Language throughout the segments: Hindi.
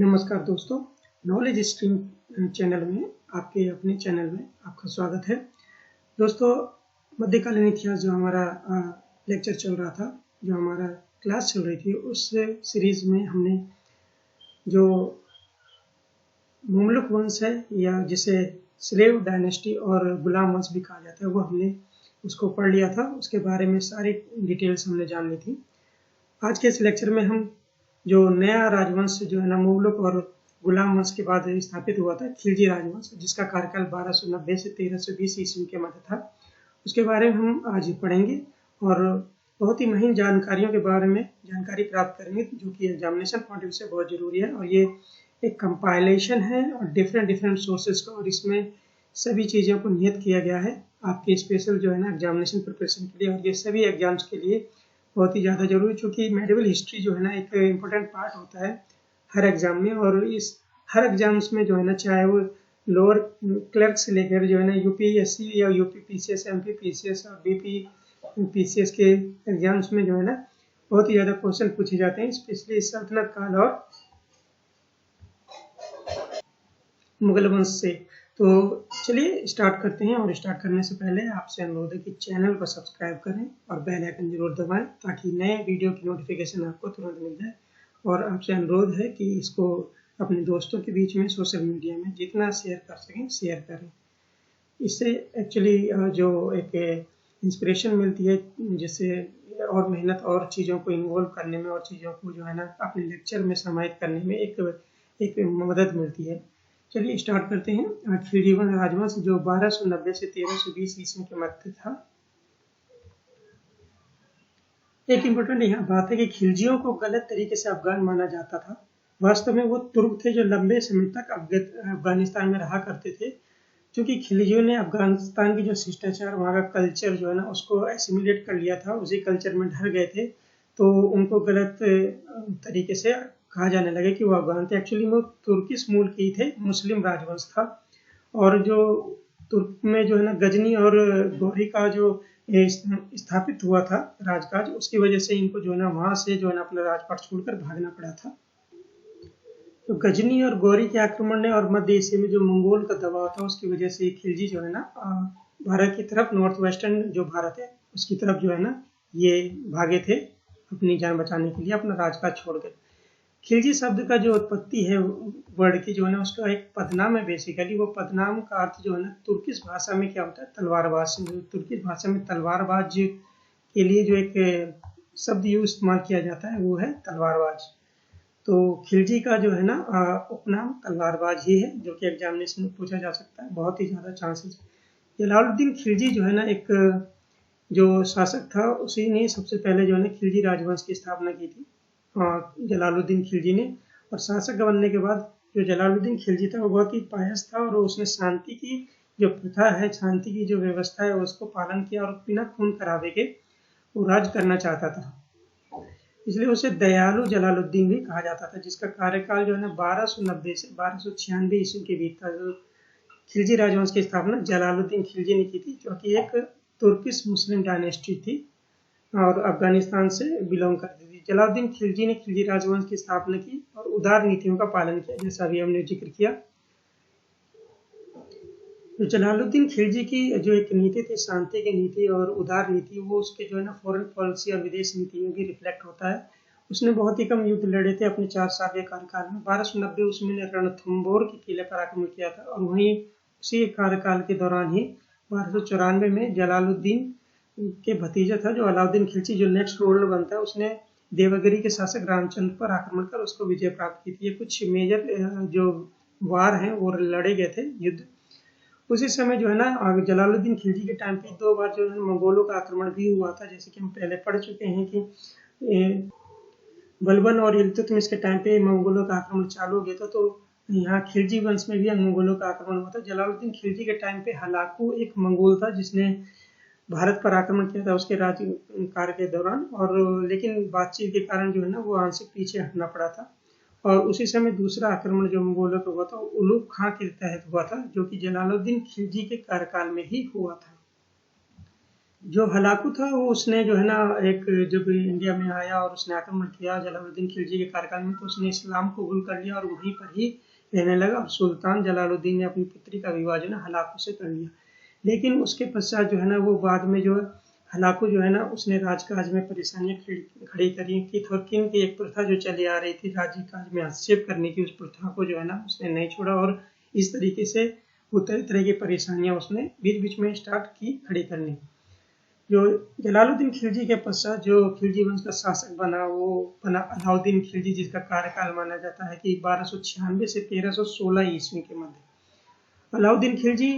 नमस्कार दोस्तों, नॉलेज स्ट्रीम चैनल में आपके अपने चैनल में आपका स्वागत है। दोस्तों, मध्यकालीन इतिहास जो हमारा लेक्चर चल रहा था, जो हमारा क्लास चल रही थी, उस सीरीज में हमने जो मुमलुक वंश है या जिसे स्लेव डायनेस्टी और गुलाम वंश भी कहा जाता है, वो हमने उसको पढ़ लिया था। उसके बारे में सारी डिटेल्स हमने जान ली थी। आज के इस लेक्चर में हम जो नया राजवंश जो है ना मुगलों और गुलाम वंश के बाद स्थापित हुआ था, खिलजी राजवंश, जिसका कार्यकाल 1290 से 1320 ईस्वी के मध्य था, उसके बारे में हम आज पढ़ेंगे और बहुत ही महीन जानकारियों के बारे में जानकारी प्राप्त करेंगे, जो कि एग्जामिनेशन पॉइंट ऑफ व्यू से बहुत जरूरी है। और ये एक कंपाइलेशन है और डिफरेंट सोर्सेज का, और इसमें सभी चीज़ों को नियत किया गया है आपके स्पेशल जो है ना एग्जामिनेशन प्रिपरेशन के लिए, और ये सभी एग्जाम्स के लिए बहुत ही ज़्यादा जरूरी, चूँकि मेडिवल हिस्ट्री जो है ना एक इम्पोर्टेंट पार्ट होता है हर एग्जाम में। और इस हर एग्जाम्स में जो है ना, चाहे वो लोअर क्लर्क से लेकर जो है ना यूपीएससी या यूपी पीसीएस, एमपी पीसीएस और बीपी पीसीएस के एग्जाम्स में जो है ना बहुत ही ज़्यादा क्वेश्चन पूछे जाते हैं, स्पेशली सल्तनत काल और मुगल वंश से। तो चलिए स्टार्ट करते हैं, और स्टार्ट करने से पहले आपसे अनुरोध है कि चैनल को सब्सक्राइब करें और बेल आइकन जरूर दबाएं, ताकि नए वीडियो की नोटिफिकेशन आपको तुरंत मिल जाए। और आपसे अनुरोध है कि इसको अपने दोस्तों के बीच में सोशल मीडिया में जितना शेयर कर सकें शेयर करें। इससे एक्चुअली जो एक इंस्पिरेशन मिलती है, जिससे और मेहनत और चीज़ों को इन्वॉल्व करने में और चीज़ों को जो है ना अपने लेक्चर में समाहित करने में एक मदद मिलती है। चलिए स्टार्ट करते हैं। खिलजी राजवंश जो 1290 से 1320 ईस्वी के मध्य था। एक इम्पोर्टेंट यहाँ बात है कि खिलजियों को गलत तरीके से अफगान माना जाता था। वास्तव में वो तुर्क थे जो लंबे समय तक अफगानिस्तान में रहा करते थे। क्योंकि खिलजियों ने अफगानिस्तान की जो शिष्टाचार, वहाँ का कल्चर जो है ना, उसको एसिमिलेट कर लिया था, उसी कल्चर में ढल गए थे, तो उनको गलत तरीके से कहा जाने लगे कि वो अफगान थे। एक्चुअली वो तुर्किश मूल के ही थे, मुस्लिम राजवंश था। और जो तुर्क में जो है ना गजनी और गौरी का जो स्थापित हुआ था राजकाज, उसकी वजह से इनको जो है ना वहाँ से जो है ना अपना राजपाट छोड़कर भागना पड़ा था। तो गजनी और गौरी के आक्रमण ने और मध्य एशिया में जो मंगोल का दबाव था, उसकी वजह से खिलजी जो है ना भारत की तरफ, नॉर्थ वेस्टर्न जो भारत है उसकी तरफ जो है ना ये भागे थे अपनी जान बचाने के लिए, अपना राजकाज छोड़कर। खिलजी शब्द का जो उत्पत्ति है वर्ड की जो है ना, उसका एक पदनाम है बेसिकली। वो पदनाम का अर्थ जो है ना तुर्किश भाषा में क्या होता है, तलवारबाज। तुर्किश भाषा में तलवारबाज के लिए जो एक शब्द यूज इस्तेमाल किया जाता है वो है तलवारबाज। तो खिलजी का जो है ना उपनाम तलवारबाज ही है, जो कि एग्जामिनेशन में पूछा जा सकता है, बहुत ही ज़्यादा चांसेस। जलालुद्दीन खिलजी जो है ना एक जो शासक था, उसी ने सबसे पहले जो है ना खिलजी राजवंश की स्थापना की थी, जलालुद्दीन खिलजी ने। और शासक बनने के बाद जो जलालुद्दीन खिलजी था वो बहुत ही पायस था, और उसने शांति की जो प्रथा है, शांति की जो व्यवस्था है, उसको पालन किया, और बिना खून खराबे के वो राज करना चाहता था। इसलिए उसे दयालु जलालुद्दीन भी कहा जाता था, जिसका कार्यकाल जो है ना 1290 से 1296 ईस्वी के बीच था। जो खिलजी राजवंश की स्थापना जलालुद्दीन खिलजी ने की थी, जो कि एक तुर्किश मुस्लिम डायनेस्टी थी और अफगानिस्तान से बिलोंग करती थी। जलालुद्दीन खिलजी ने खिलजी राजवंश की स्थापना की और उदार नीतियों का पालन किया, जैसा अभी हमने जिक्र किया। तो जलालुद्दीन खिलजी की जो एक नीति थी, शांति की नीति और उदार नीति, वो उसके जो है ना फॉरेन पॉलिसी और विदेश नीति में भी रिफ्लेक्ट होता है। उसने बहुत ही कम युद्ध लड़े थे अपने 4 साल के कार्यकाल में। 1290 उसमें रणथंबोर के किले पर आक्रमण किया था, और वहीं उसी कार्यकाल के दौरान ही 1294 में जलालुद्दीन के भतीजा था जो अलाउद्दीन खिलजी, जो नेक्स्ट रूलर बनता है, उसने देवगिरी के शासक रामचंद्र पर आक्रमण कर उसको विजय प्राप्त की थी। ये कुछ मेजर जो वार हैं वो लड़े गए थे युद्ध। उसी समय जो है ना जलालुद्दीन खिलजी के टाइम पे 2 बार जो है मंगोलों का आक्रमण भी हुआ था, जैसे कि हम पहले पढ़ चुके हैं कि बलबन और इल्तुतमिश के टाइम पे मंगोलों का आक्रमण चालू हो गया था। तो यहाँ खिलजी वंश में भी मंगोलों का आक्रमण हुआ था। जलालुद्दीन खिलजी के टाइम पे हलाकू एक मंगोल था जिसने भारत पर आक्रमण किया था उसके राज्यकाल के दौरान, और लेकिन बातचीत के कारण जो है ना वो आंशिक पीछे हटना पड़ा था। और उसी समय दूसरा आक्रमण जो मंगोलों का हुआ था उलूग खां के तहत हुआ था, जो कि जलालुद्दीन खिलजी के कार्यकाल में ही हुआ था। जो हलाकू था वो उसने जो है ना एक जब इंडिया में आया और उसने आक्रमण किया जलालुद्दीन खिलजी के कार्यकाल में, तो उसने इस्लाम कबूल कर लिया और वहीं पर ही रहने लगा। और सुल्तान जलालुद्दीन ने अपनी पुत्री का विवाह जो है ना हलाकू से कर लिया। लेकिन उसके पश्चात जो है ना वो बाद में जो हलाकू जो है ना उसने राजकाज में परेशानियां खड़ी करी की थी, और किंग की एक प्रथा जो चली आ रही थी राज्य काज में हस्तक्षेप करने की, उस प्रथा को जो है ना उसने नहीं छोड़ा। और इस तरीके से वो तरह तरह की परेशानियां उसने बीच बीच में स्टार्ट की खड़ी करनी। जो जलालुद्दीन खिलजी के पश्चात जो खिलजी वंश का शासक बना वो बना अलाउद्दीन खिलजी, जिसका कार्यकाल माना जाता है कि 1296 से 1316 ईस्वी के मध्य। अलाउद्दीन खिलजी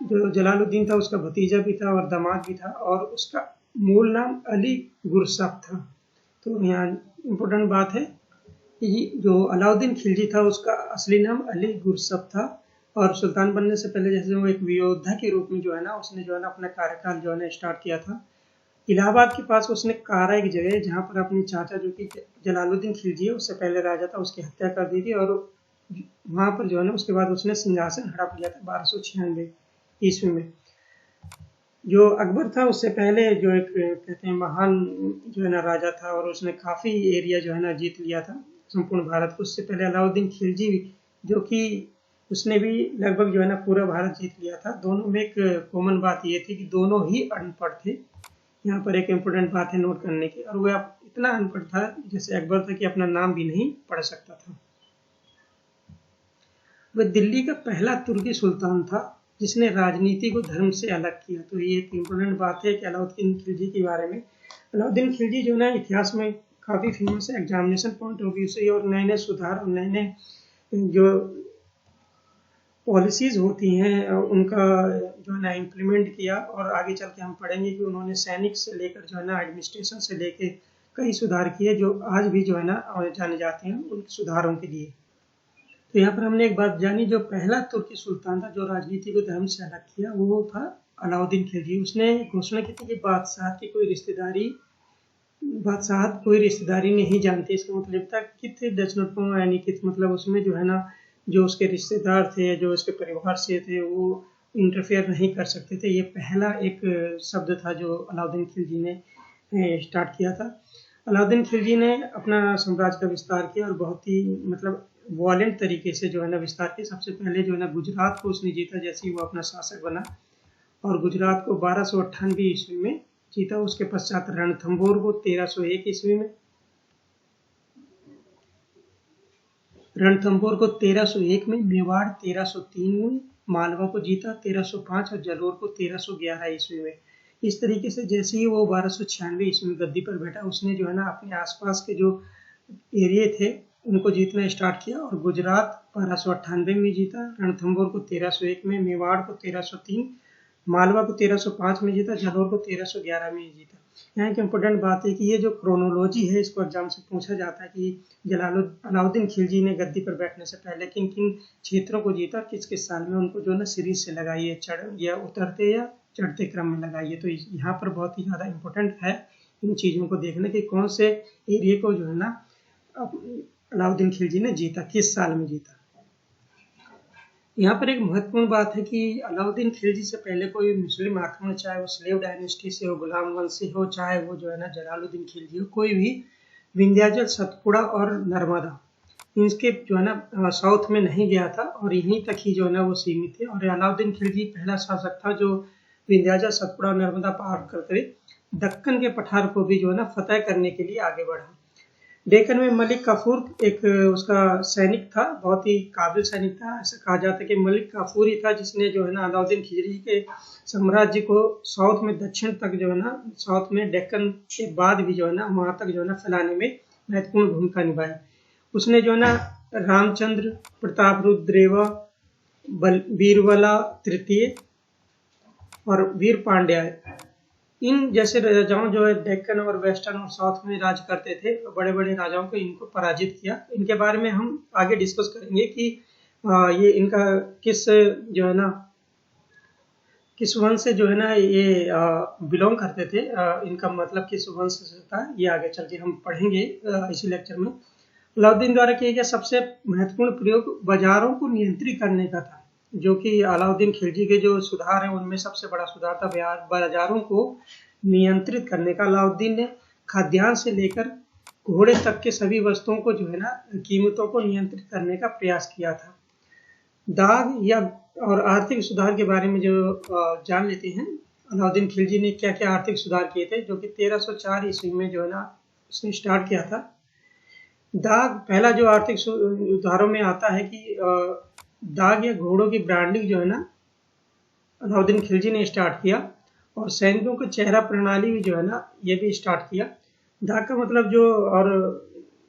जो जलालुद्दीन था उसका भतीजा भी था और दामाद भी था, और उसका मूल नाम अली गुरसफ था। तो यहाँ इम्पोर्टेंट बात है कि जो अलाउद्दीन खिलजी था उसका असली नाम अली गुरसफ था, और सुल्तान बनने से पहले जैसे वो एक योद्धा के रूप में जो है ना उसने जो है ना अपना कार्यकाल जो है ना स्टार्ट किया था। इलाहाबाद के पास उसने कारा एक जगह है जहाँ पर अपने चाचा जो कि जलालुद्दीन खिलजी है उससे पहले राजा था उसकी हत्या कर दी थी, और वहां पर जो है ना उसके बाद उसने सिंहासन हड़प लिया था 1296 ईस्वी में। जो अकबर था उससे पहले जो एक कहते हैं महान जो है ना राजा था, और उसने काफी एरिया जो है ना जीत लिया था संपूर्ण भारत को। उससे पहले अलाउद्दीन खिलजी जो कि उसने भी लगभग जो है ना पूरा भारत जीत लिया था। दोनों में एक कॉमन बात ये थी कि दोनों ही अनपढ़ थे। यहाँ पर एक इम्पोर्टेंट बात है नोट करने की, और वह इतना अनपढ़ था जैसे अकबर था कि अपना नाम भी नहीं पढ़ सकता था। वह दिल्ली का पहला तुर्की सुल्तान था जिसने राजनीति को धर्म से अलग किया। तो ये एक इम्पोर्टेंट बात है कि अलाउद्दीन खिलजी के बारे में। अलाउद्दीन खिलजी जो ना इतिहास में काफी फेमस है एग्जामिनेशन पॉइंट ऑफ व्यू से, और नए नए सुधार और नए नए जो पॉलिसीज होती हैं उनका जो है ना इम्प्लीमेंट किया। और आगे चल के हम पढ़ेंगे कि उन्होंने सैनिक से लेकर जो है ना एडमिनिस्ट्रेशन से लेकर कई सुधार किए जो आज भी जो है ना जाने जाते हैं उन सुधारों के लिए। तो यहाँ पर हमने एक बात जानी, जो पहला तुर्की सुल्तान था जो राजनीति को धर्म से अलग किया वो था अलाउद्दीन खिलजी। उसने घोषणा की थी कि बादशाहत कोई रिश्तेदारी नहीं जानती। इसका मतलब था कित डज नॉट नो यानी कि मतलब उसमें जो है ना जो उसके रिश्तेदार थे जो उसके परिवार से थे वो इंटरफेयर नहीं कर सकते थे। ये पहला एक शब्द था जो अलाउद्दीन खिलजी ने स्टार्ट किया था। अलाउद्दीन खिलजी ने अपना साम्राज्य का विस्तार किया और बहुत ही मतलब वॉयलेंट तरीके से जो है ना विस्तार किया। सबसे पहले जो है ना गुजरात को उसने जीता जैसे ही वो अपना शासक बना, और गुजरात को 1298 ईस्वी में जीता। उसके पश्चात रणथंभौर को 1301 ईस्वी में, रणथंभौर को 1301 में, मेवाड़ 1303 में, मालवा को जीता 1305 और जलोर को 1311 ईस्वी में। इस तरीके से जैसे ही वो 1296 ईस्वी में गद्दी पर बैठा उसने जो है ना अपने आसपास के जो एरिया थे उनको जीतना स्टार्ट किया, और गुजरात 1298 में जीता, रणथंभौर को 1301 में, मेवाड़ को 1303, मालवा को 1305 में जीता, जलोर को 1311 में जीता। यहाँ की इम्पोर्टेंट बात है कि ये जो क्रोनोलॉजी है इसको एग्जाम से पूछा जाता है कि अलाउद्दीन खिलजी ने गद्दी पर बैठने से पहले किन किन क्षेत्रों को जीता, किस किस साल में, उनको जो ना सीरीज से लगाइए, चढ़ या उतरते या चढ़ते क्रम में लगाइए। तो यहाँ पर बहुत ही ज़्यादा इम्पोर्टेंट है इन चीज़ों को देखना कि कौन से एरिया को जो है ना अलाउद्दीन खिलजी ने जीता, किस साल में जीता। यहाँ पर एक महत्वपूर्ण बात है कि अलाउद्दीन खिलजी से पहले कोई मुस्लिम आक्रमण, चाहे वो स्लेव डायनेस्टी से हो, गुलाम वंश से हो, चाहे वो जो है ना जलालुद्दीन खिलजी हो, कोई भी विंध्याचल, सतपुड़ा और नर्मदा इनके जो है ना साउथ में नहीं गया था, और यहीं तक ही जो है ना वो सीमित थे। और अलाउद्दीन खिलजी पहला शासक था जो विंध्याचल, सतपुड़ा, नर्मदा पार करके दक्कन के पठार को भी जो है ना फतेह करने के लिए आगे बढ़ा। डेक्कन में मलिक काफूर एक उसका सैनिक था, बहुत ही काबिल सैनिक था। ऐसा कहा जाता है कि मलिक काफूर ही था जिसने जो है ना अलाउद्दीन खिलजी के साम्राज्य को साउथ में दक्षिण तक जो है ना साउथ में डेक्कन के बाद भी जो है ना वहां तक जो है ना फैलाने में महत्वपूर्ण भूमिका निभाई। उसने जो है ना रामचंद्र, प्रतापरुद्रेवा, बीरबला तृतीय और वीर पांड्या इन जैसे राजाओं जो है डेक्कन और वेस्टर्न और साउथ में राज करते थे, बड़े बड़े राजाओं को इनको पराजित किया। इनके बारे में हम आगे डिस्कस करेंगे कि ये इनका किस जो है ना किस वंश से जो है ना ये बिलोंग करते थे, इनका मतलब किस वंश से था, ये आगे चल के हम पढ़ेंगे इसी लेक्चर में। अलाउद्दीन द्वारा किया गया सबसे महत्वपूर्ण प्रयोग बाजारों को नियंत्रित करने का था। जो कि अलाउद्दीन खिलजी के जो सुधार है उनमें सबसे बड़ा सुधार था बाजारों को नियंत्रित करने का। अलाउद्दीन ने खाद्यान्न से लेकर घोड़े तक के सभी वस्तुओं को जो है ना कीमतों को नियंत्रित करने का प्रयास किया था। दाग या और आर्थिक सुधार के बारे में जो जान लेते हैं, अलाउद्दीन खिलजी ने क्या क्या आर्थिक सुधार किए थे, जो कि 1304 ईस्वी में जो है ना उसने स्टार्ट किया था। दाग पहला जो आर्थिक सुधारों में आता है कि दाग या घोड़ों की ब्रांडिंग जो है ना अलाउद्दीन खिलजी ने स्टार्ट किया, और सैनिकों को चेहरा प्रणाली भी जो है ना ये भी स्टार्ट किया। दाग का मतलब जो और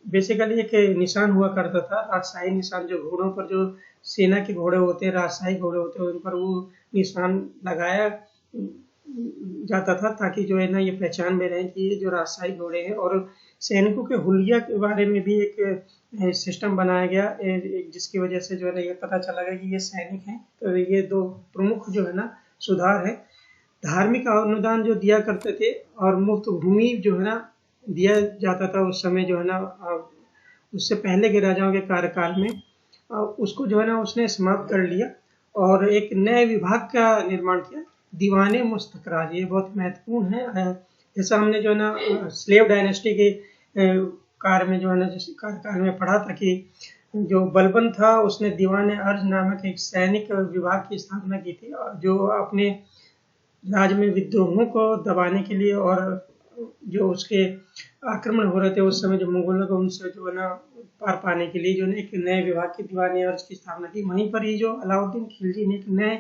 बेसिकली एक निशान हुआ करता था, राजशाही निशान, जो घोड़ों पर जो सेना के घोड़े होते हैं, राजशाही घोड़े होते हैं, उन पर वो निशान लगाया जाता था ताकि जो है ना ये पहचान में रहे कि ये जो राजशाही घोड़े हैं। और सैनिकों के हुलिया के बारे में भी एक सिस्टम बनाया गया, जिसकी वजह से जो है ना ये पता चला गया कि ये सैनिक हैं। तो ये दो प्रमुख जो है ना सुधार है। धार्मिक अनुदान जो दिया करते थे और मुफ्त भूमि जो है ना दिया जाता था उस समय जो है ना, उससे पहले के राजाओं के कार्यकाल में, उसको जो है ना उसने समाप्त कर लिया और एक नए विभाग का निर्माण किया, दीवाने मुस्तकराज। ये बहुत महत्वपूर्ण है। जैसा हमने जो है ना स्लेव डायनेस्टी के कार्य में जो है ना जिस कार्यकाल में पढ़ा था कि जो बलबन था उसने दीवाने अर्ज नामक एक सैनिक विभाग की स्थापना की थी, जो अपने राज्य में विद्रोहों को दबाने के लिए और जो उसके आक्रमण हो रहे थे उस समय जो मुगलों को उनसे जो है ना पार पाने के लिए जो एक नए विभाग की दीवाने अर्ज की स्थापना की। वहीं पर ही जो अलाउद्दीन खिलजी ने एक नए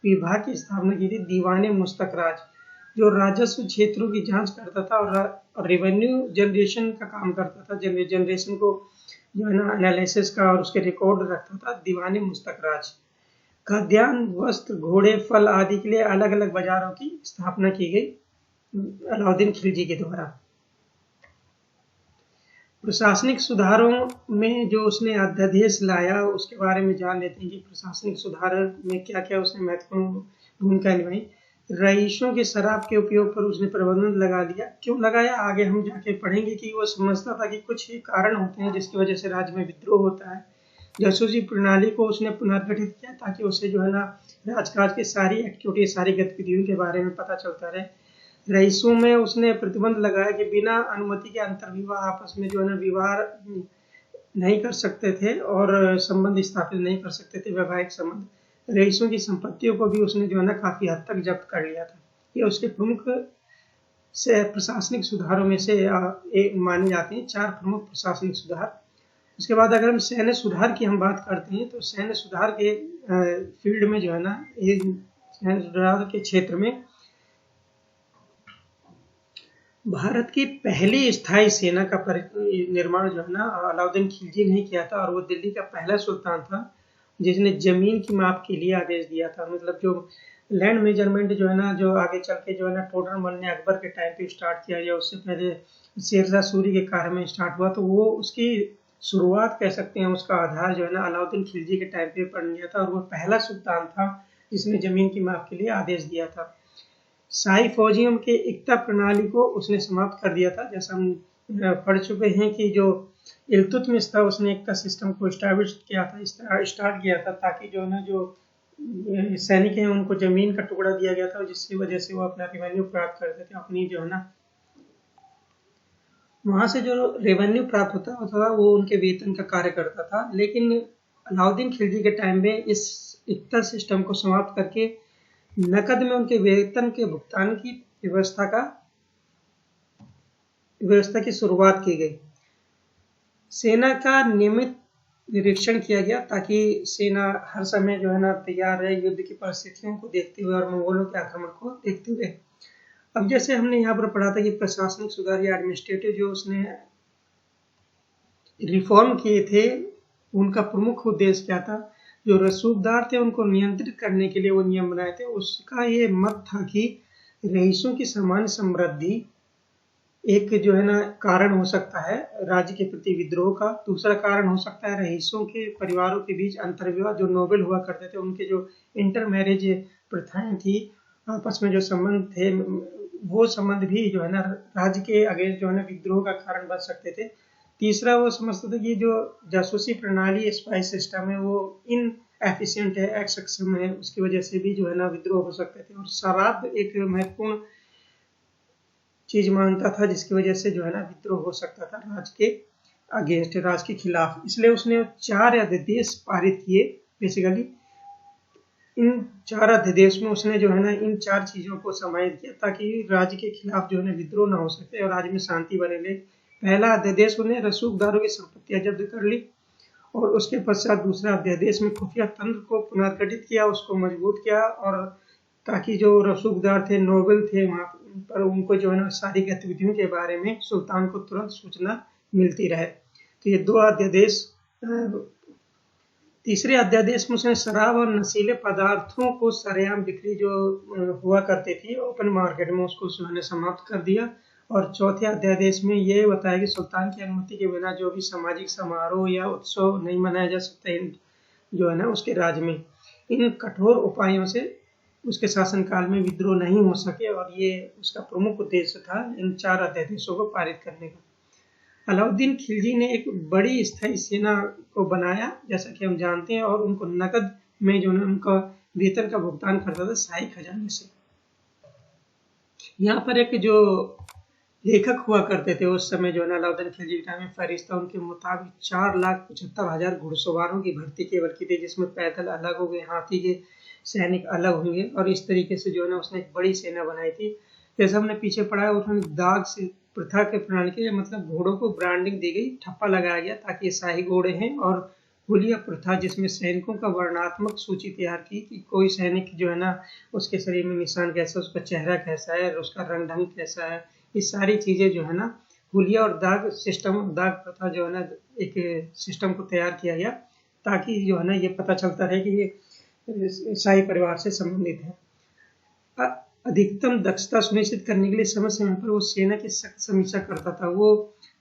विभाग की स्थापना की थी, दीवाने मुस्तकराज, जो राजस्व क्षेत्रों की जांच करता था और रेवेन्यू जनरेशन का काम करता था, जनरेशन को जो है ना एनालिसिस का और उसके रिकॉर्ड रखता था। दीवाने मुस्तकराज। खाद्यान्न, वस्त्र, घोड़े, फल आदि के लिए अलग अलग बाजारों की स्थापना की गई अलाउद्दीन खिलजी के द्वारा। प्रशासनिक सुधारों में जो उसने अध्यादेश लाया उसके बारे में जान लेते हैं कि प्रशासनिक सुधार में क्या क्या उसने महत्वपूर्ण भूमिका निभाई। रईसों के शराब के उपयोग पर उसने प्रतिबंध लगा दिया। क्यों लगाया, आगे हम जाके पढ़ेंगे कि वो समझता था कि कुछ ही कारण होते हैं जिसकी वजह से राज्य में विद्रोह होता है। जासूसी प्रणाली को उसने पुनर्गठित किया ताकि उसे जो है ना राजकाज की सारी एक्टिविटी, सारी गतिविधियों के बारे में पता चलता रहे। रईसों में उसने प्रतिबंध लगाया कि बिना अनुमति के अंतर्विवाह, आपस में जो है ना विवाह नहीं कर सकते थे और संबंध स्थापित नहीं कर सकते थे, वैवाहिक संबंध। रईसों की संपत्तियों को भी उसने जो है ना काफी हद तक जब्त कर लिया था। ये उसके प्रमुख से प्रशासनिक सुधारों में से एक माने जाते हैं, 4 प्रमुख प्रशासनिक सुधार। उसके बाद अगर हम सैन्य सुधार की हम बात करते हैं तो सैन्य सुधार के फील्ड में जो है ना, ये सैन्य सुधार के क्षेत्र में भारत की पहली स्थायी सेना का निर्माण जो है ना अलाउद्दीन खिलजी ने किया था, और वो दिल्ली का पहला सुल्तान था जिसने जमीन की माप के लिए आदेश दिया था। मतलब जो लैंड मेजरमेंट जो है ना, जो आगे चल के जो है ना टोडरमल ने अकबर के टाइम पे स्टार्ट किया या उससे पहले शेरशाह सूरी के काल में स्टार्ट हुआ, तो वो उसकी शुरुआत कह सकते हैं, उसका आधार जो है ना अलाउद्दीन खिलजी के टाइम पे बन गया था, और वो पहला सुल्तान था जिसने जमीन की माप के लिए आदेश दिया था। शाही फौजियों के एकता प्रणाली को उसने समाप्त कर दिया था। जैसा हम पढ़ चुके हैं कि जो इल्तुतमिश था उसने एकता सिस्टम को स्टैब्लिश किया था, स्टार्ट किया था, ताकि जो है ना जो सैनिक हैं उनको जमीन का टुकड़ा दिया गया था, जिसकी वजह से वो अपना रेवेन्यू प्राप्त करते थे, अपनी जो है ना वहां से जो रेवेन्यू प्राप्त होता था वो उनके वेतन का कार्य करता था। लेकिन अलाउद्दीन खिलजी के टाइम में इस एकता सिस्टम को समाप्त करके नकद में उनके वेतन के भुगतान की व्यवस्था की शुरुआत की गई। सेना का नियमित निरीक्षण किया गया ताकि सेना हर समय जो है ना तैयार रहे युद्ध की परिस्थितियों को देखते हुए और मंगोलों के आक्रमण को देखते हुए। अब जैसे हमने यहाँ पर पढ़ा था कि प्रशासनिक सुधार या एडमिनिस्ट्रेटिव जो उसने रिफॉर्म किए थे उनका प्रमुख उद्देश्य क्या था, जो रसूखदार थे उनको नियंत्रित करने के लिए वो नियम बनाए थे। उसका ये मत था कि रईसों की सामान्य समृद्धि एक जो है ना कारण हो सकता है राज्य के प्रति विद्रोह का। दूसरा कारण हो सकता है रईसों के परिवारों के बीच अंतर्विवाह, जो नोबेल हुआ करते थे उनके जो इंटर मैरिज प्रथाएं थी, आपस में जो संबंध थे, वो संबंध भी जो है ना राज्य के अगेंस्ट जो है ना विद्रोह का कारण बन सकते थे। तीसरा वो समझता था कि जो जासूसी प्रणाली स्पाई सिस्टम है वो इन एफिशिएंट है, अक्षम है, उसकी वजह से भी जो है ना विद्रोह हो सकते थे। और शराब एक महत्वपूर्ण चीज मानता था जिसकी वजह से जो है ना विद्रोह हो सकता था राज के अगेंस्ट, राज के खिलाफ। इसलिए उसने 4 अध्यादेश पारित किए। बेसिकली इन 4 अध्यादेश में उसने जो है ना इन 4 चीजों को समाहित किया ताकि राज्य के खिलाफ जो है ना विद्रोह ना हो सके और राज्य में शांति बने रहे। पहला अध्यादेश उन्हें रसूखदारों की संपत्तियां जब्त कर ली और उसके पश्चात दूसरा अध्यादेश में खुफिया तंत्र को पुनर्गठित किया, उसको मजबूत किया, और ताकि जो रसूखदार थे, नोबल थे वहां पर, उनको जो है ना सारी गतिविधियों के बारे में सुल्तान को तुरंत सूचना मिलती रहे। तो ये 2 अध्यादेश। तीसरे अध्यादेश में उसने शराब और नशीले पदार्थों को सरेआम बिक्री जो हुआ करती थी ओपन मार्केट में, उसको उसने समाप्त कर दिया। और चौथे अध्यादेश में ये बताया कि सुल्तान की अनुमति के बिना जो भी सामाजिक समारोह या उत्सव नहीं मनाया जा सकता जो है ना उसके राज्य में। इन कठोर उपायों से उसके शासनकाल में विद्रोह नहीं हो सके और ये उसका प्रमुख उद्देश्य था इन 4 अध्यादेशों को पारित करने का। अलाउद्दीन खिलजी ने एक बड़ी स्थायी सेना को बनाया जैसा कि हम जानते हैं, और उनको नकद में जो है उनका वेतन का भुगतान करता था शाही खजाने से। यहाँ पर एक जो लेखक हुआ करते थे उस समय जो है ना अलाउद्दीन खिलजी के टाइम में, फरिश्ता, उनके मुताबिक 4,75,000 घुड़सवारों की भर्ती केवल की थी, जिसमें पैदल अलग हो गए, हाथी के सैनिक अलग होंगे, और इस तरीके से जो है ना उसने एक बड़ी सेना बनाई थी। जैसे हमने पीछे पढ़ा है उसमें दाग से प्रथा के प्रणाली के मतलब घोड़ों को ब्रांडिंग दी गई, ठप्पा लगाया गया ताकि ये शाही घोड़े हैं, और हुलिया प्रथा जिसमें सैनिकों का वर्णात्मक सूची तैयार की कि कोई सैनिक जो है ना उसके शरीर में निशान कैसा, उसका चेहरा कैसा है, उसका रंग ढंग कैसा है, ये सारी चीजें जो है ना हुलिया और दाग सिस्टम, दाग प्रथा जो है ना एक सिस्टम को तैयार किया गया ताकि जो है ना ये पता चलता रहे कि ये शाही परिवार से संबंधित है। अधिकतम दक्षता सुनिश्चित करने के लिए समय समय पर वो सेना की सख्त समीक्षा करता था। वो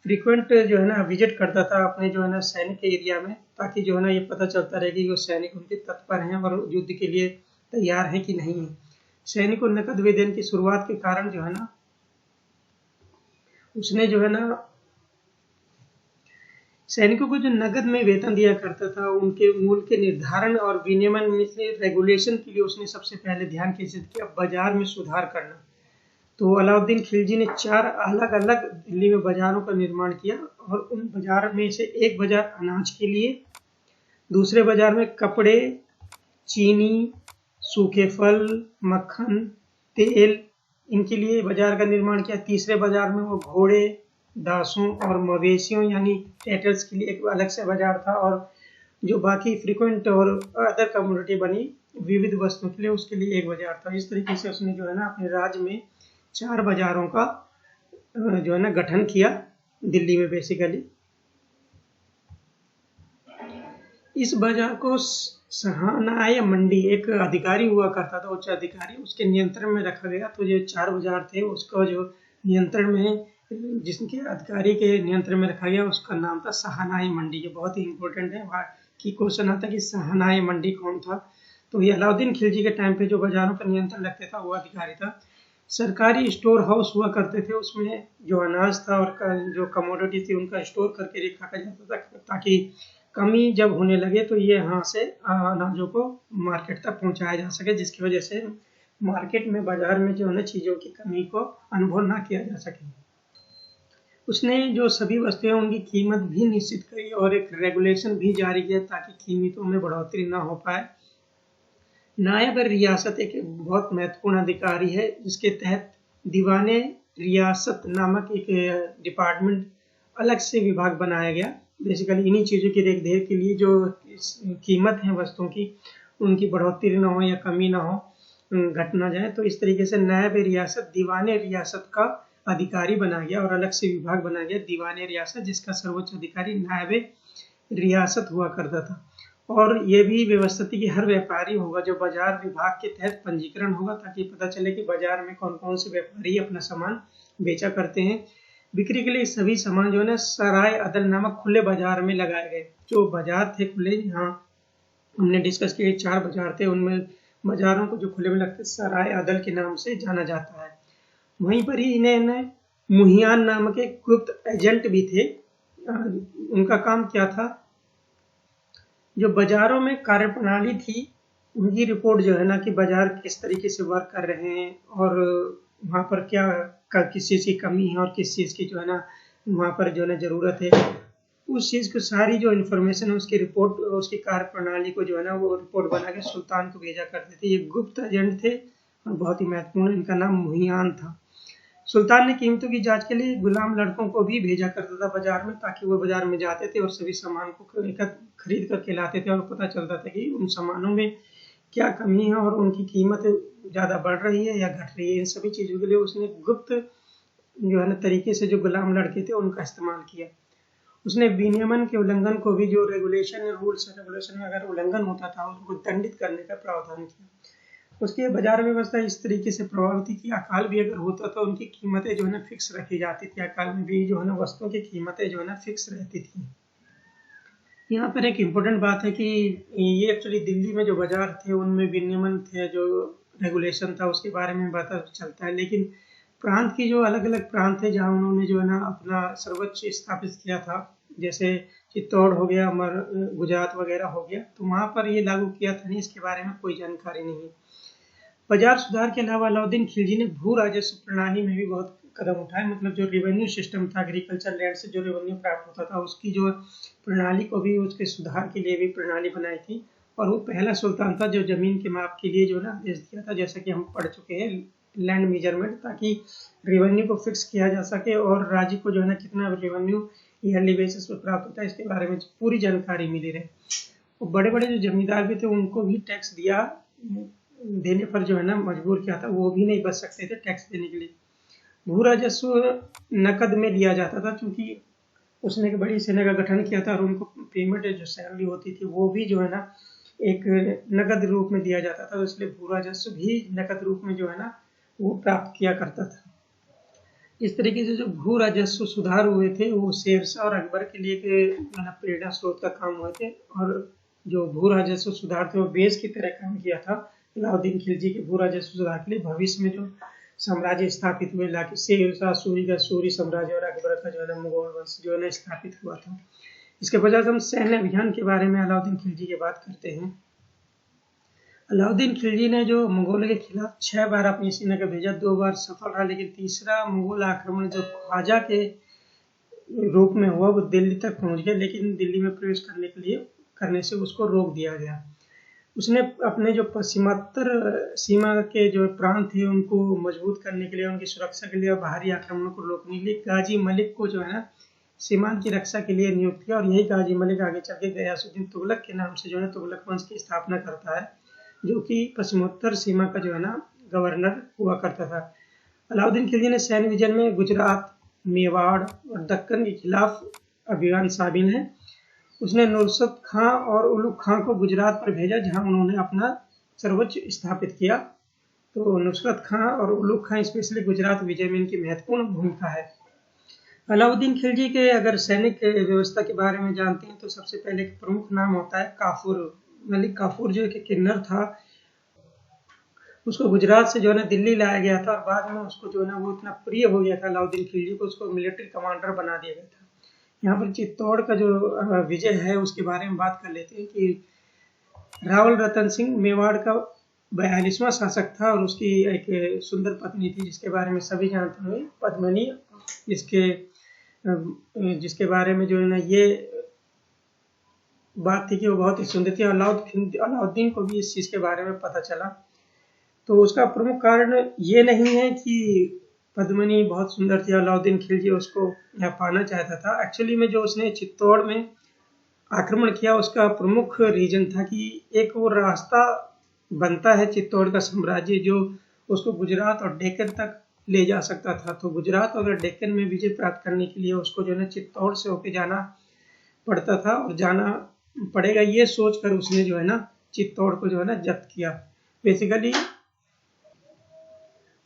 फ्रीक्वेंट जो है ना विजिट करता था अपने जो है ना सैनिक के एरिया में, ताकि जो है ना ये पता चलता रहे कि वो सैनिक उनके तत्पर हैं और युद्ध के लिए तैयार हैं कि नहीं है। सैनिक को नकद वेतन की शुरुआत के कारण जो है ना उसने जो है ना सैनिकों को जो नगद में वेतन दिया करता था उनके मूल्य के निर्धारण और विनियमन में से रेगुलेशन के लिए उसने सबसे पहले ध्यान केंद्रित किया बाजार में सुधार करना। तो अलाउद्दीन खिलजी ने 4 अलग अलग दिल्ली में बाजारों का निर्माण किया, और उन बाजार में से एक बाजार अनाज के लिए, दूसरे बाजार में कपड़े, चीनी, सूखे फल, मक्खन, तेल, इनके लिए बाजार का निर्माण किया। तीसरे बाजार में वो घोड़े, दासों और मवेशियों यानी कैटल्स के लिए एक अलग से बाजार था, और जो बाकी फ्रीक्वेंट और अदर कम्युनिटी बनी विविध वस्तुओं के लिए उसके लिए एक बाजार था। इस तरीके से उसने जो है ना अपने राज्य में 4 बाजारों का जो है ना गठन किया दिल्ली में बेसिकली। इस बाजार को सहानाय मंडी एक अधिकारी हुआ करता था, उच्च अधिकारी, उसके नियंत्रण में रखा गया। तो जो 4 बाजार थे उसको जो नियंत्रण में, जिसके अधिकारी के नियंत्रण में रखा गया उसका नाम था सहानाय मंडी। ये बहुत ही इंपॉर्टेंट है कि क्वेश्चन आता है कि सहानाय मंडी कौन था। तो ये अलाउद्दीन खिलजी के टाइम पे जो बाजारों पर नियंत्रण रखता था वो अधिकारी था। सरकारी स्टोर हाउस हुआ करते थे, उसमें जो अनाज था और जो कमोडिटी थी उनका स्टोर करके रखा जाता था ताकि कमी जब होने लगे तो ये यहाँ से अनाजों को मार्केट तक पहुँचाया जा सके, जिसकी वजह से मार्केट में, बाजार में जो है ना चीज़ों की कमी को अनुभव ना किया जा सके। उसने जो सभी वस्तुएं उनकी कीमत भी निश्चित करी और एक रेगुलेशन भी जारी किया ताकि कीमतों में बढ़ोतरी ना हो पाए। नायब रियासत एक बहुत महत्वपूर्ण अधिकारी है जिसके तहत दीवाने रियासत नामक एक डिपार्टमेंट अलग से विभाग बनाया गया। बेसिकली इन्हीं चीज़ों की देखरेख के लिए जो कीमत है वस्तुओं की उनकी बढ़ोतरी ना हो या कमी ना हो, घट ना जाए। तो इस तरीके से नायब रियासत दीवाने रियासत का अधिकारी बनाया गया और अलग से विभाग बनाया गया दीवाने रियासत, जिसका सर्वोच्च अधिकारी नायब रियासत हुआ करता था। और ये भी व्यवस्था थी कि हर व्यापारी होगा जो बाजार विभाग के तहत पंजीकरण होगा ताकि पता चले कि बाजार में कौन कौन से व्यापारी अपना सामान बेचा करते हैं। बिक्री के लिए सभी सामान जो है ना सराय अदल नामक खुले बाजार में लगाए गए। जो बाजार थे खुले, यहाँ हमने डिस्कस किए 4 बाजार थे, उनमें बाजारों को जो खुले में लगते सराय अदल के नाम से जाना जाता है। वहीं पर ही इन्हें मुहियान नामक एक गुप्त एजेंट भी थे उनका काम क्या था, जो बाजारों में कार्यप्रणाली थी उनकी रिपोर्ट जो है ना कि बाजार किस तरीके से वर्क कर रहे हैं और वहाँ पर क्या किस चीज़ की कमी है और किस चीज़ की जो है ना वहाँ पर जो है ना ज़रूरत है, उस चीज़ को सारी जो इन्फॉर्मेशन है उसकी रिपोर्ट, उसकी कार्यप्रणाली को जो है ना वो रिपोर्ट बना के सुल्तान को भेजा करते थे। ये गुप्त एजेंट थे और बहुत ही महत्वपूर्ण, इनका नाम मुहियान था। सुल्तान ने कीमतों की जांच के लिए गुलाम लड़कों को भी भेजा करता था बाजार में, ताकि वो बाजार में जाते थे और सभी सामान को खरीद करके लाते थे और पता चलता था कि उन सामानों में क्या कमी है और उनकी कीमत ज़्यादा बढ़ रही है या घट रही है। इन सभी चीज़ों के लिए उसने गुप्त जो है ना तरीके से जो गुलाम लड़के थे उनका इस्तेमाल किया। उसने विनियमन के उल्लंघन को भी, जो रेगुलेशन या रूल्स रेगुलेशन में अगर उल्लंघन होता था उनको दंडित करने का प्रावधान किया। उसकी बाजार व्यवस्था इस तरीके से प्रभावित थी कि अकाल भी अगर होता तो उनकी कीमतें जो है ना फिक्स रखी जाती थी। अकाल में भी जो है ना वस्तुओं की कीमतें जो है ना फिक्स रहती थी। यहाँ पर एक इम्पोर्टेंट बात है कि ये एक्चुअली दिल्ली में जो बाजार थे उनमें विनियमन थे, जो रेगुलेशन था उसके बारे में पता चलता है, लेकिन प्रांत की जो अलग अलग प्रांत थे जहाँ उन्होंने जो है ना अपना सर्वोच्च स्थापित किया था, जैसे चित्तौड़ हो गया, गुजरात वगैरह हो गया, तो वहाँ पर ये लागू किया था नहीं, इसके बारे में कोई जानकारी नहीं है। बाजार सुधार के अलावा अलाउद्दीन खिलजी ने भू राजस्व प्रणाली में भी बहुत कदम उठाए। मतलब जो रेवेन्यू सिस्टम था, एग्रीकल्चर लैंड से जो रेवेन्यू प्राप्त होता था उसकी जो प्रणाली को भी, उसके सुधार के लिए भी प्रणाली बनाई थी। और वो पहला सुल्तान था जो जमीन के माप के लिए जो है ना आदेश दिया था, जैसा कि हम पढ़ चुके हैं, लैंड मेजरमेंट, ताकि रेवेन्यू को फिक्स किया जा सके और राज्य को जो है ना कितना रेवेन्यू ईयरली बेसिस पर प्राप्त होता है इसके बारे में पूरी जानकारी मिली रहे। और बड़े बड़े जो जमींदार भी थे उनको भी टैक्स देने पर जो है ना मजबूर किया था, वो भी नहीं बच सकते थे टैक्स देने के लिए। भू राजस्व नकद में लिया जाता था, क्योंकि उसने एक बड़ी सेना का गठन किया था और उनको पेमेंट जो सैलरी होती थी वो भी जो है ना एक नकद रूप में दिया जाता था, तो इसलिए भू राजस्व भी नकद रूप में जो है ना वो प्राप्त किया करता था। इस तरीके से जो भू राजस्व सुधार हुए थे वो शेरशाह और अकबर के लिए प्रेरणा स्रोत का काम हुए थे। और जो भू राजस्व सुधार थे वो बेस की तरह काम किया था अलाउद्दीन खिलजी के भू राजस्व सुधार के लिए। भविष्य में जो साम्राज्य स्थापित हुए, शेरशाह सूरी का सूरी साम्राज्य और अकबर का जो है ना मुगल वंश जो है ना स्थापित हुआ था। इसके पश्चात हम सैन्य अभियान के बारे में अलाउद्दीन खिलजी की बात करते हैं। अलाउद्दीन खिलजी ने जो मंगोलों के खिलाफ 6 बार अपनी सेना को भेजा, 2 बार सफल रहा, लेकिन तीसरा मंगोल आक्रमण जो ख्वाजा के रूप में हुआ वो दिल्ली तक पहुंच गया, लेकिन दिल्ली में प्रवेश करने से उसको रोक दिया गया। उसने अपने जो पश्चिमोत्तर सीमा के जो प्रांत थे उनको मजबूत करने के लिए, उनकी सुरक्षा के लिए और बाहरी आक्रमण को रोकने के लिए गाजी मलिक को जो है ना सीमांत की रक्षा के लिए नियुक्त किया। और यही गाजी मलिक आगे चल के गयासुद्दीन तुगलक के नाम से जो है तुगलक वंश की स्थापना करता है, जो कि पश्चिमोत्तर सीमा का जो है ना गवर्नर हुआ करता था। अलाउद्दीन खिलजी ने सैन्य विजन में गुजरात, मेवाड़ और दक्कन के खिलाफ अभियान शामिल है। उसने नुसरत खां और उलुग खां को गुजरात पर भेजा, जहां उन्होंने अपना सर्वोच्च स्थापित किया। तो नुसरत खां और उलुग खां स्पेशली गुजरात विजय में इनकी महत्वपूर्ण भूमिका है। अलाउद्दीन खिलजी के अगर सैनिक व्यवस्था के बारे में जानते हैं तो सबसे पहले एक प्रमुख नाम होता है काफूर। मलिक काफूर जो एक किन्नर था, उसको गुजरात से जो है ना दिल्ली लाया गया था और बाद में उसको जो है ना वो इतना प्रिय हो गया था अलाउद्दीन खिलजी को, उसको मिलिट्री कमांडर बना दिया गया था। यहाँ पर चित्तौड़ का जो विजय है उसके बारे में बात कर लेते हैं कि रावल रतन सिंह मेवाड़ का 42वां शासक था और उसकी एक सुंदर पत्नी थी जिसके बारे में सभी जानते होंगे, पद्मिनी, जिसके बारे में जो है ना ये बात थी कि वो बहुत ही सुंदर थी। अलाउद्दीन को भी इस चीज के बारे में पता चला। तो उसका प्रमुख कारण ये नहीं है कि पद्मिनी बहुत सुंदर थी, अलाउद्दीन खिलजी उसको यहाँ पाना चाहता था। एक्चुअली में जो उसने चित्तौड़ में आक्रमण किया उसका प्रमुख रीजन था कि एक वो रास्ता बनता है चित्तौड़ का साम्राज्य जो उसको गुजरात और डेक्कन तक ले जा सकता था। तो गुजरात और डेक्कन में विजय प्राप्त करने के लिए उसको जो है चित्तौड़ से होके जाना पड़ता था और जाना पड़ेगा, ये सोचकर उसने जो है ना चित्तौड़ को जो है ना जब्त किया। बेसिकली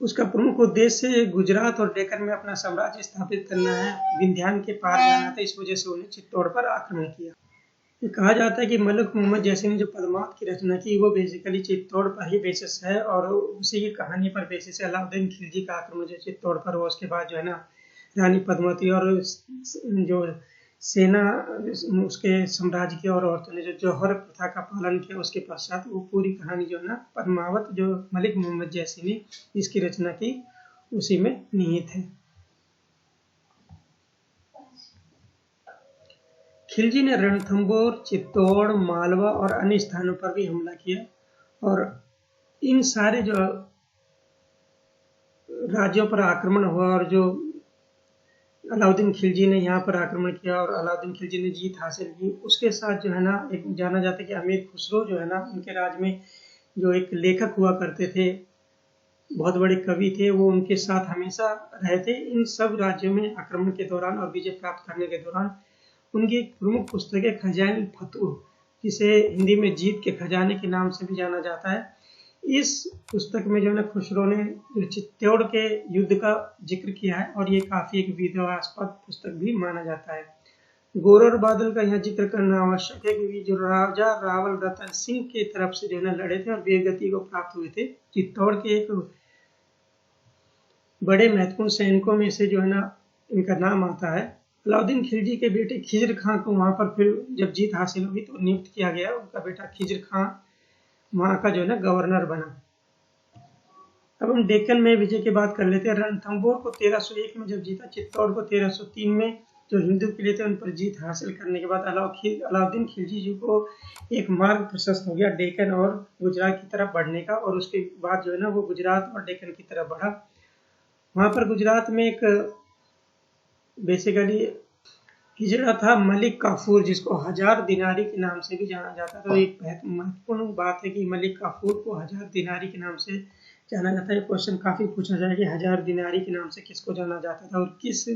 उसका प्रमुख उद्देश्य गुजरात और डेक्कन में अपना साम्राज्य स्थापित करना है, विंध्यान के पार जाना था, इस वजह से उन्हें चित्तौड़ पर आक्रमण किया। ये कहा जाता है कि मलिक मोहम्मद जैसे ने जो पद्मावत की रचना की वो बेसिकली चित्तौड़ पर ही बेसिस है और उसी की कहानी पर बेसिस है। अलाउद्दीन खिलजी का आक्रमण जो चित्तौड़ पर हुआ उसके बाद जो है ना रानी पद्मावती और जो सेना उसके साम्राज्य की और औरतों ने जो जौहर प्रथा का पालन किया, उसके पश्चात वो पूरी कहानी जो है ना पद्मावत जो मलिक मोहम्मद जैसी ने इसकी रचना की उसी में निहित है। खिलजी ने रणथंभौर, चित्तौड़, मालवा और अन्य स्थानों पर भी हमला किया और इन सारे जो राज्यों पर आक्रमण हुआ और जो अलाउद्दीन खिलजी ने यहाँ पर आक्रमण किया और अलाउद्दीन खिलजी ने जीत हासिल की, उसके साथ जो है ना एक जाना जाता है कि अमीर खुसरो जो है ना उनके राज में जो एक लेखक हुआ करते थे, बहुत बड़े कवि थे, वो उनके साथ हमेशा रहे थे। इन सब राज्यों में आक्रमण के दौरान और विजय प्राप्त करने के दौरान उनकी एक प्रमुख पुस्तक है खजाइन फतूह, जिसे हिंदी में जीत के खजाने के नाम से भी जाना जाता है। इस पुस्तक में जो है ना खुसरो ने चित्तौड़ के युद्ध का जिक्र किया है और ये काफी एक विवादास्पद पुस्तक भी माना जाता है। गोर और बादल का यहाँ जिक्र करना आवश्यक है क्योंकि जो राजा रावल रतन सिंह के तरफ से जो है ना लड़े थे और वीरगति को प्राप्त हुए थे, चित्तौड़ के एक बड़े महत्वपूर्ण सैनिकों में से जो है ना इनका नाम आता है। अलाउद्दीन खिलजी के बेटे खिजर खां को वहां पर फिर जब जीत हासिल हुई तो नियुक्त किया गया। उनका बेटा खिजर खां वहां का जो है ना गवर्नर बना। अब हम डेक्कन में विजय की बात कर लेते हैं। रणथंभौर को 1301 में जब जीता, चित्तौड़ को 1303 में जो हिंदू किले थे उन पर जीत हासिल करने के बाद अलाउद्दीन खिलजी जी को एक मार्ग प्रशस्त हो गया डेक्कन और गुजरात की तरफ बढ़ने का, और उसके बाद जो है ना वो गुजरात और डेक्कन की तरफ बढ़ा। वहां पर गुजरात में एक बेसिकली हिजड़ा था मलिक काफूर, जिसको हजार दिनारी के नाम से भी जाना जाता था। तो एक महत्वपूर्ण बात है कि मलिक काफूर को हजार दिनारी के नाम से जाना जाता है। क्वेश्चन काफी पूछा जाए कि हजार दिनारी के नाम से किसको जाना जाता था और किस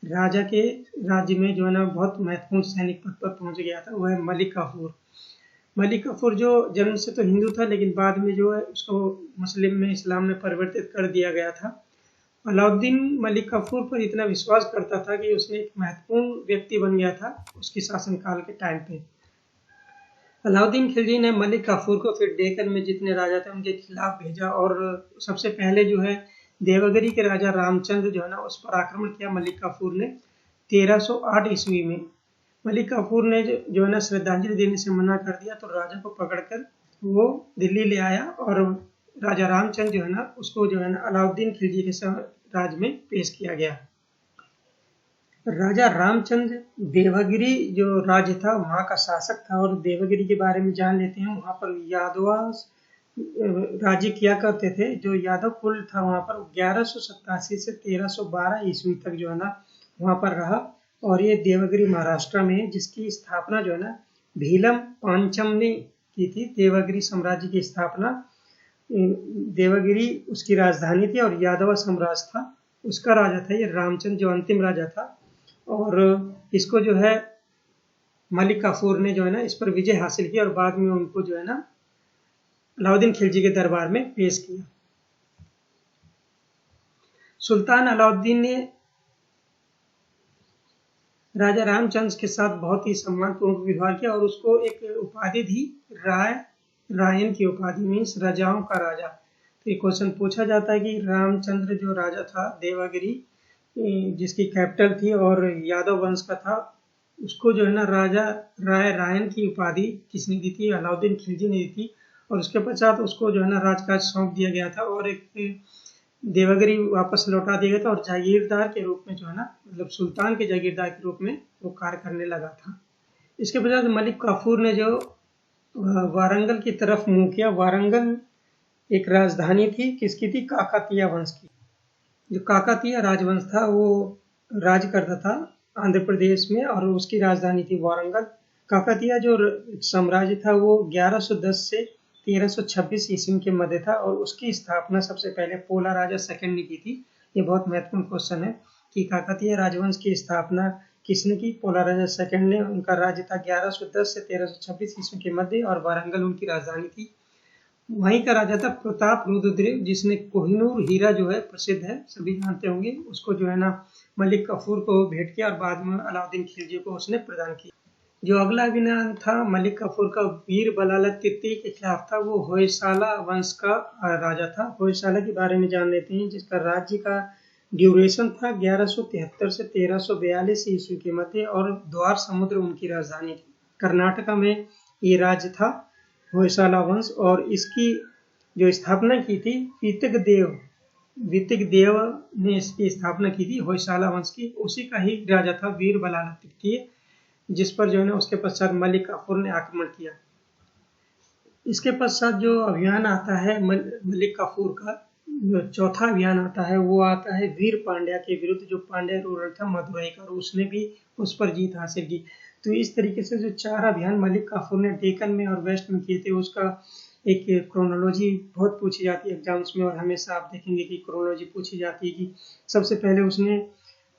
राजा के राज्य में जो है ना बहुत महत्वपूर्ण सैनिक पद पर पहुंच गया था, वह है मलिक काफूर। मलिक काफूर जो जन्म से तो हिंदू था लेकिन बाद में जो है उसको मुस्लिम में इस्लाम में परिवर्तित कर दिया गया था। अलाउद्दीन मलिक काफूर पर इतना विश्वास करता था कि उसने एक महत्वपूर्ण व्यक्ति बन गया था उसके शासनकाल के टाइम पे। अलाउद्दीन खिलजी ने मलिक काफूर को फिर डेक्कन में जितने राजा थे उनके खिलाफ भेजा और सबसे पहले जो है देवगिरी के राजा रामचंद्र जो है ना उस पर आक्रमण किया मलिक काफूर ने 1308 ईस्वी में। मलिक काफूर ने जो है ना श्रद्धांजलि देने से मना कर दिया तो राजा को पकड़कर वो दिल्ली ले आया और राजा रामचंद्र जो है ना उसको जो है ना अलाउद्दीन खिलजी के राज में पेश किया गया। राजा रामचंद्र देवगिरी जो राज्य था वहां का शासक था और देवगिरी के बारे में जान लेते हैं। वहां पर यादव राज्य किया करते थे। जो यादव कुल था वहां पर 1187 से 1312 ईस्वी तक जो है ना वहां पर रहा और ये देवगिरी महाराष्ट्र में है, जिसकी स्थापना जो है ना भीलम पांचम ने की थी। देवगिरी साम्राज्य की स्थापना देवगिरी उसकी राजधानी थी और यादव साम्राज्य था उसका राजा था ये रामचंद्र जो अंतिम राजा था। और इसको जो है मलिक काफूर ने जो है ना इस पर विजय हासिल की और बाद में उनको जो है ना अलाउद्दीन खिलजी के दरबार में पेश किया। सुल्तान अलाउद्दीन ने राजा रामचंद्र के साथ बहुत ही सम्मानपूर्वक व्यवहार किया और उसको एक उपाधि दी, रायन की उपाधि, मीन्स राजाओं का राजा। तो ये क्वेश्चन पूछा जाता है कि रामचंद्र जो राजा था देवगिरी जिसकी कैपिटल थी और यादव वंश का था, उसको जो है ना राजा रायन की उपाधि किसने दी थी? अलाउद्दीन खिलजी ने दी थी। और उसके पश्चात उसको जो है ना राजकाज सौंप दिया गया था और एक देवगिरी वापस लौटा दिया गया था और जागीरदार के रूप में जो है ना मतलब सुल्तान के जागीरदार के रूप में वो कार्य करने लगा था। इसके पश्चात मलिक काफूर ने जो वारंगल की तरफ मुंह किया। वारंगल एक राजधानी थी, किसकी थी? काकतीय वंश की। जो काकतीय राजवंश था वो राज करता था आंध्र प्रदेश में और उसकी राजधानी थी वारंगल। काकतीय जो साम्राज्य था वो 1110 से 1326 ईस्वी के मध्य था और उसकी स्थापना सबसे पहले पोला राजा सेकंड ने की थी। ये बहुत महत्वपूर्ण क्वेश्चन है कि काकतीय राजवंश की स्थापना किसने की? पोला राजा सेकंड ने। उनका राज्य था 1110 से 1326 ईस्वी के मध्य और वारंगल उनकी राजधानी थी। वहीं का राजा था प्रताप रुद्रदेव, जिसने कोहिनूर हीरा जो है प्रसिद्ध है, सभी जानते होंगे, उसको जो है ना मलिक काफूर को भेंट किया और बाद में अलाउद्दीन खिलजी को उसने प्रदान किया। जो अगला अभियान था मलिक काफूर का वीर बलालत तृतीय के खिलाफ था, वो होयसाला वंश का राजा था। होयसाला के बारे में जान लेते हैं, जिसका राज्य का ड्यूरेशन था 1173 से 1342 ईस्वी के मध्य और द्वार समुद्र उनकी राजधानी थी। कर्नाटका में ये राज्य था होयसाला वंश और इसकी जो स्थापना की थी वितिक देव ने इसकी स्थापना की थी होयसाला वंश की। उसी का ही राजा था वीर बलाला तृतीय, जिस पर जो है ना उसके पश्चात मलिक काफूर ने आक्रमण किया। इसके पश्चात जो अभियान आता है मलिक काफूर का, जो चौथा अभियान आता है वो आता है वीर पांड्या के विरुद्ध, जो पांड्या रूलर था मदुरई का, और उसने भी उस पर जीत हासिल की। तो इस तरीके से जो 4 अभियान मलिक काफूर ने डेक्कन में और वेस्ट में किए थे, उसका एक क्रोनोलॉजी बहुत पूछी जाती है एग्जाम्स में, और हमेशा आप देखेंगे कि क्रोनोलॉजी पूछी जाती है कि सबसे पहले उसने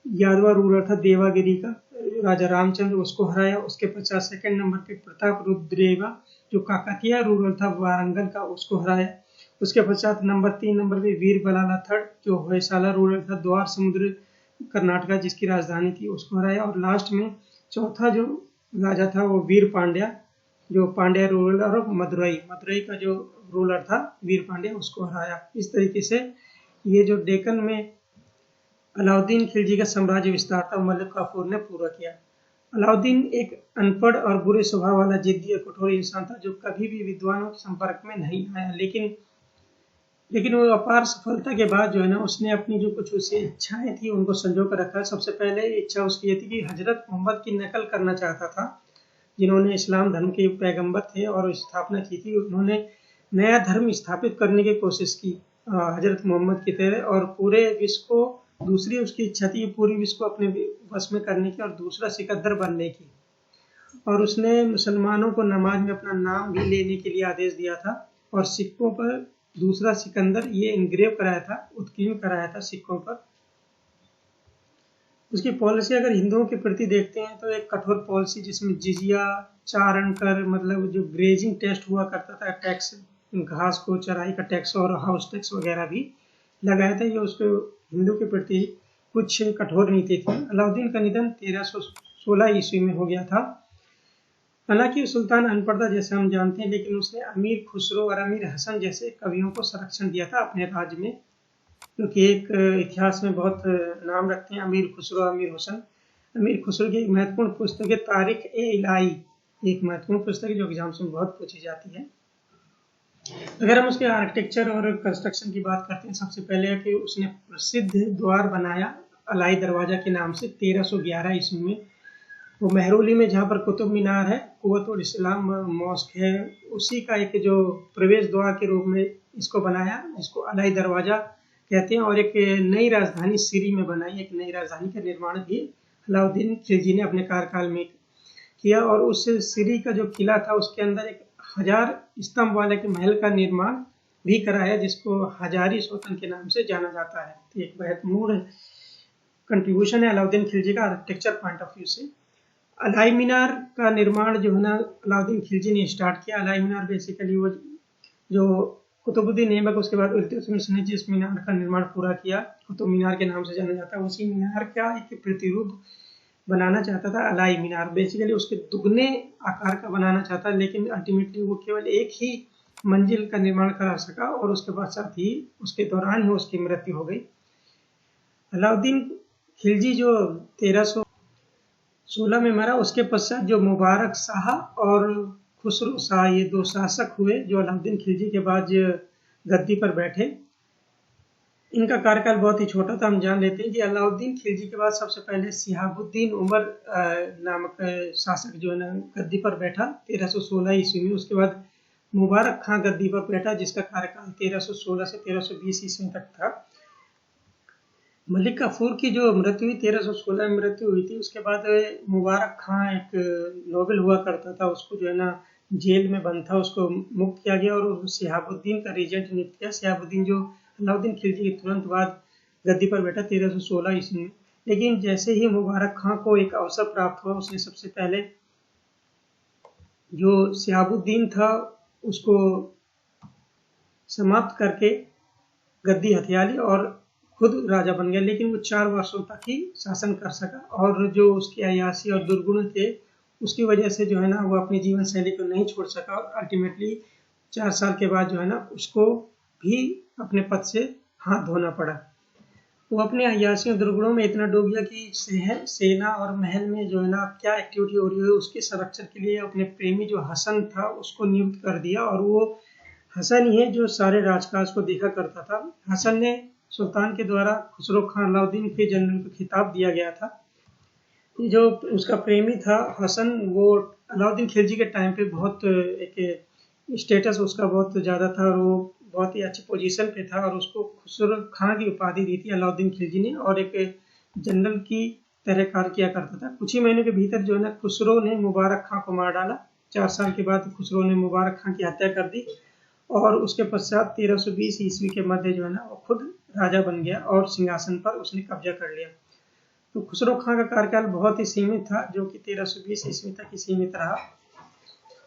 यादवा रूलर था देवागिरी का राजा रामचंद्र, उसको हराया। उसके पश्चात सेकंड नंबर पे प्रताप रुद्रेवा जो काकतीय रूलर था वारंगल का, उसको हराया। उसके पश्चात 3 नंबर पे वीर बलाला थर्ड जो होयसाला रूलर था द्वार समुद्र कर्नाटका जिसकी राजधानी थी, उसको हराया। और लास्ट में चौथा जो राजा था वो वीर पांड्या जो पांड्या रूलर और मदुरई का जो रूलर था वीर पांड्या, उसको हराया। इस तरीके से ये जो डेक्कन में अलाउद्दीन खिलजी का साम्राज्य विस्तार था मलिक काफूर ने पूरा किया। अलाउद्दीन एक अनपढ़ और बुरे स्वभाव वाला जिद्दी और कठोर इंसान था जो कभी भी विद्वानों के संपर्क में नहीं आया, लेकिन वो अपार सफलता के बाद जो है ना उसने अपनी जो कुछ उसकी इच्छाएं थी उनको संजो कर रखा। सबसे पहले इच्छा उसकी ये थी कि हजरत मोहम्मद की नकल करना चाहता था, जिन्होंने इस्लाम धर्म के पैगंबर थे और स्थापना की थी। उन्होंने नया धर्म स्थापित करने की कोशिश की हजरत मोहम्मद की तरह, और पूरे विश्व को, दूसरी उसकी इच्छा थी पूरी विश्व को अपने वश में करने की और दूसरा सिकंदर बनने की। और उसने मुसलमानों को नमाज में अपना नाम भी लेने के लिए आदेश दिया था, और सिक्कों पर दूसरा सिकंदर ये इंग्रेव कराया था, उत्कीर्ण कराया था सिक्कों पर। उसकी पॉलिसी अगर हिंदुओं के प्रति देखते हैं तो एक कठोर पॉलिसी जिसमें जिजिया, चारण कर, मतलब जो ग्रेजिंग टेस्ट हुआ करता था, टैक्स, घास को चराई का टैक्स और हाउस टैक्स वगैरह भी लगाया था। ये उसको हिंदू के प्रति कुछ कठोर नीति थी। अलाउद्दीन का निधन 1316 ईस्वी में हो गया था। हालांकि सुल्तान अनपढ़ था जैसे हम जानते हैं, लेकिन उसने अमीर खुसरो और अमीर हसन जैसे कवियों को संरक्षण दिया था अपने राज्य में, क्योंकि एक इतिहास में बहुत नाम रखते हैं अमीर खुसरो, अमीर हुसैन। अमीर खुसरो की एक महत्वपूर्ण पुस्तक है तारिख ए इलाही, एक महत्वपूर्ण पुस्तक है जो एग्जाम्स में बहुत पूछी जाती है। अगर हम उसके आर्किटेक्चर और कंस्ट्रक्शन की बात करते हैं, सबसे पहले कि उसने प्रसिद्ध द्वार बनाया अलाई दरवाजा के नाम से 1311 ईस्वी में। वो मेहरौली में जहाँ पर कुतुब मीनार है, कुव्वतुल इस्लाम मॉस्क है, उसी का एक जो प्रवेश द्वार के रूप में इसको बनाया, जिसको अलाई दरवाजा कहते हैं। और एक नई राजधानी सिरी में बनाई, एक नई राजधानी का निर्माण भी अलाउद्दीन खिलजी ने अपने कार्यकाल में किया। और उस सिरी का जो किला था उसके अंदर एक 1000 स्तंभ वाले के महल का निर्माण भी कराया, जिसको हजारी सोतन के नाम से जाना जाता है। तो एक महत्वपूर्ण कंट्रीब्यूशन है अलाउद्दीन खिलजी का आर्किटेक्चर पॉइंट ऑफ व्यू से। अलाई मीनार का निर्माण जो है ना अलाउद्दीन खिलजी ने स्टार्ट किया। अलाई मीनार बेसिकली वो जो कुतुबुद्दीन ऐबक उसके बाद इल्तुतमिश ने जिस मीनार का निर्माण पूरा किया, कुतुब मीनार के नाम से जाना जाता है, उसी मीनार का एक प्रतिरूप बनाना चाहता था अलाई मीनार। बेसिकली उसके दुगने आकार का बनाना चाहता, लेकिन अल्टीमेटली वो केवल एक ही मंजिल का निर्माण करा सका और उसके पश्चात ही उसके दौरान ही उसकी मृत्यु हो गई। अलाउद्दीन खिलजी जो 1316 में मरा, उसके पश्चात जो मुबारक शाह और खुसरो शाह, ये 2 शासक हुए जो अलाउद्दीन खिलजी के बाद गद्दी पर बैठे। इनका कार्यकाल बहुत ही छोटा था। हम जान लेते हैं कि अलाउद्दीन खिलजी के बाद सबसे पहले शिहाबुद्दीन उमर नामक शासक जो है ना गद्दी पर बैठा 1316 ईस्वी में। उसके बाद मुबारक खां गद्दी पर बैठा, जिसका कार्यकाल 1316 से 1320 ईस्वी तक था। मलिक काफूर की जो मृत्यु हुई 1316 में मृत्यु हुई थी, उसके बाद मुबारक खां एक नोबेल हुआ करता था, उसको जो है ना जेल में बंद था, उसको मुक्त किया गया और शिहाबुद्दीन का रीजेंट नियुक्त किया। शिहाबुद्दीन जो अलाउद्दीन खिलजी के तुरंत बाद गद्दी पर बैठा 1316 ईस्वी में। लेकिन जैसे ही मुबारक खां को एक अवसर प्राप्त हुआ, उसने सबसे पहले जो शिहाबुद्दीन था उसको समाप्त करके गद्दी हथिया ली और खुद राजा बन गया। लेकिन वो 4 वर्षों तक ही शासन कर सका, और जो उसकी अय्याशी और दुर्गुण थे उसकी वजह से जो है ना वो अपनी जीवन शैली को नहीं छोड़ सका, और अल्टीमेटली 4 साल के बाद जो है ना उसको भी अपने पद से हाथ धोना पड़ा। वो अपने अय्याशी और दुर्गुणों में इतना डूब गया कि सेना और महल में जो है ना क्या एक्टिविटी हो रही है उसके संरक्षण के लिए अपने प्रेमी जो हसन था उसको नियुक्त कर दिया। और वो हसन ही है जो सारे राजकाज को देखा करता था। हसन ने सुल्तान के द्वारा खुसरो खान अलाउद्दीन के जनरल को खिताब दिया गया था। जो उसका प्रेमी था हसन, वो अलाउद्दीन खिलजी के टाइम पे बहुत एक स्टेटस उसका बहुत ज़्यादा था और वो बहुत ही अच्छी पोजीशन पे था और उसको खुसरो खां की उपाधि दी थी अलाउद्दीन खिलजी ने और एक जनरल की तरह कार्य किया करता था। कुछ ही महीनों के भीतर जो है ना खुसरो ने मुबारक खां को मार डाला। 4 साल के बाद खुसरो ने मुबारक खां की हत्या कर दी और उसके पश्चात 1320 ईस्वी के मध्य जो है ना वो खुद राजा बन गया और सिंहासन पर उसने कब्जा कर लिया। तो खुसरो खां का कार्यकाल बहुत ही सीमित था जो कि 1320 ईस्वी तक ही सीमित रहा।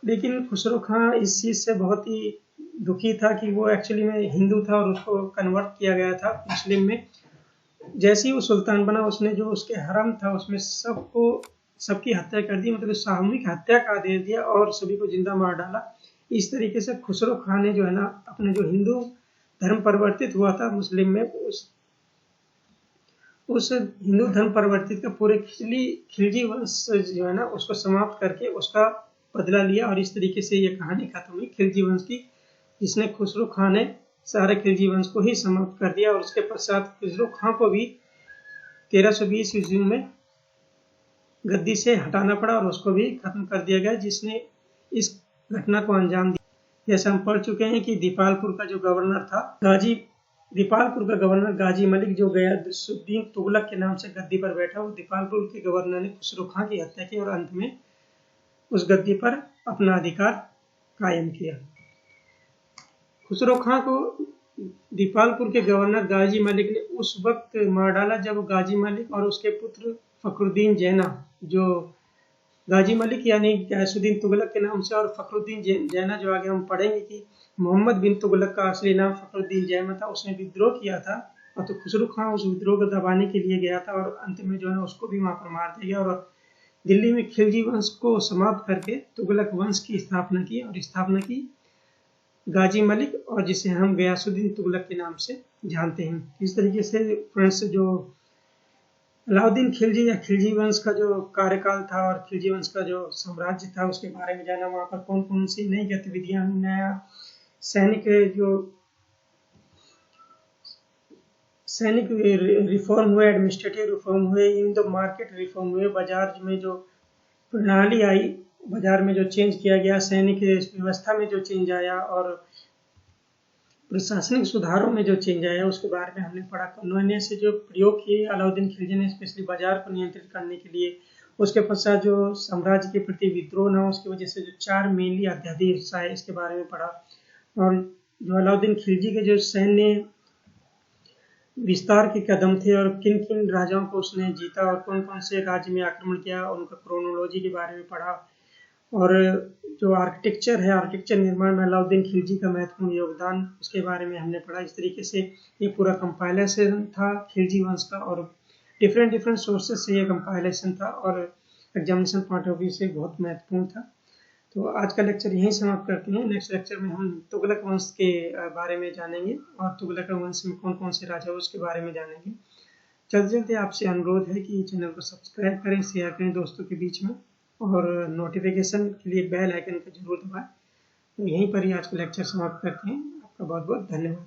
लेकिन खुसरो खां इस चीज़ से बहुत ही दुखी था कि वो एक्चुअली में हिंदू था और उसको कन्वर्ट किया गया था मुस्लिम में। जैसे ही वो सुल्तान बना उसने जो उसके हरम था उसमें सबकी हत्या कर दी, मतलब सामूहिक हत्या का आदेश दिया और सभी को जिंदा मार डाला। इस तरीके से खुसरो खां ने जो है ना अपने जो हिंदू धर्म परिवर्तित हुआ था मुस्लिम में उस हिंदू धर्म परिवर्तित का पूरे खिलजी वंश जो है ना उसको समाप्त करके उसका बदला लिया और इस तरीके से ये कहानी खत्म हुई खिलजी वंश की, जिसने खुसरो खां ने सारे खिलजी वंश को ही समाप्त कर दिया। और उसके पश्चात खुसरो खां को भी 1320 ईस्वी में गद्दी से हटाना पड़ा और उसको भी खत्म कर दिया गया, जिसने इस घटना को अंजाम दिया। जैसे हम पढ़ चुके हैं कि दीपालपुर का जो गवर्नर था दीपालपुर का गवर्नर गाजी मलिक जो गयासुद्दीन तुगलक के नाम से गद्दी पर बैठा, वो दीपालपुर के गवर्नर ने खुसरो खां की हत्या की और अंत में उस गद्दी पर अपना अधिकार कायम किया। खुसरो खां को दीपालपुर के गवर्नर गाजी मलिक ने उस वक्त मार डाला जब गाजी मलिक और उसके पुत्र फखरुद्दीन जैना, जो गाजी मलिक यानी गयासुद्दीन तुगलक के नाम से और फखरुद्दीन जैना जो आगे हम पढ़ेंगे कि मोहम्मद बिन तुगलक का असली नाम फखरुद्दीन जैना था, उसने विद्रोह किया था। और तो खुसरो खां उस विद्रोह को दबाने के लिए गया था और अंत में जो है उसको भी वहां पर मार दिया गया और दिल्ली में खिलजी वंश को समाप्त करके तुगलक वंश की स्थापना की और स्थापना की गाजी मलिक और जिसे हम गयासुद्दीन तुगलक के नाम से जानते हैं। इस तरीके से फ्रेंड्स जो अलाउद्दीन खिलजी या खिलजी वंश का जो कार्यकाल था और खिलजी वंश का जो साम्राज्य था उसके बारे में जाना, वहाँ पर कौन कौन सी नई गतिविधियां, नया सैनिक रिफॉर्म हुए, एडमिनिस्ट्रेटिव रिफॉर्म हुए, इन द मार्केट रिफॉर्म हुए, बाजार में जो प्रणाली आई, बाजार में जो चेंज किया गया, सैनिक व्यवस्था में जो चेंज आया और प्रशासनिक सुधारों में जो चेंज आया उसके बारे में हमने पढ़ा। नए से जो प्रयोग किए अलाउद्दीन खिलजी ने स्पेशली बाजार को नियंत्रित करने के लिए, उसके पश्चात जो साम्राज्य के प्रति विद्रोह न हो उसकी वजह से जो 4 मेनली अध्यादेश आए इसके बारे में पढ़ा। और जो अलाउद्दीन खिलजी के जो सैन्य विस्तार के कदम थे और किन किन राजाओं को उसने जीता और कौन कौन से राज्य में आक्रमण किया उनका क्रोनोलॉजी के बारे में पढ़ा। और जो आर्किटेक्चर है, आर्किटेक्चर निर्माण में अलाउद्दीन खिलजी का महत्वपूर्ण योगदान, उसके बारे में हमने पढ़ा। इस तरीके से ये पूरा कंपाइलेशन था खिलजी वंश का और डिफरेंट सोर्सेज से ये कंपाइलेशन था और एग्जामिनेशन पॉइंट ऑफ व्यू से बहुत महत्वपूर्ण था। तो आज का लेक्चर यहीं समाप्त करते हैं। नेक्स्ट लेक्चर में हम तुगलक वंश के बारे में जानेंगे और तुगलक वंश में कौन कौन से राजा उसके बारे में जानेंगे। चलते आपसे अनुरोध है कि चैनल को सब्सक्राइब करें, शेयर करें दोस्तों के बीच में और नोटिफिकेशन के लिए बेल आइकन को जरूर दबाएं। तो यहीं पर ही आज का लेक्चर समाप्त करते हैं। आपका बहुत बहुत धन्यवाद।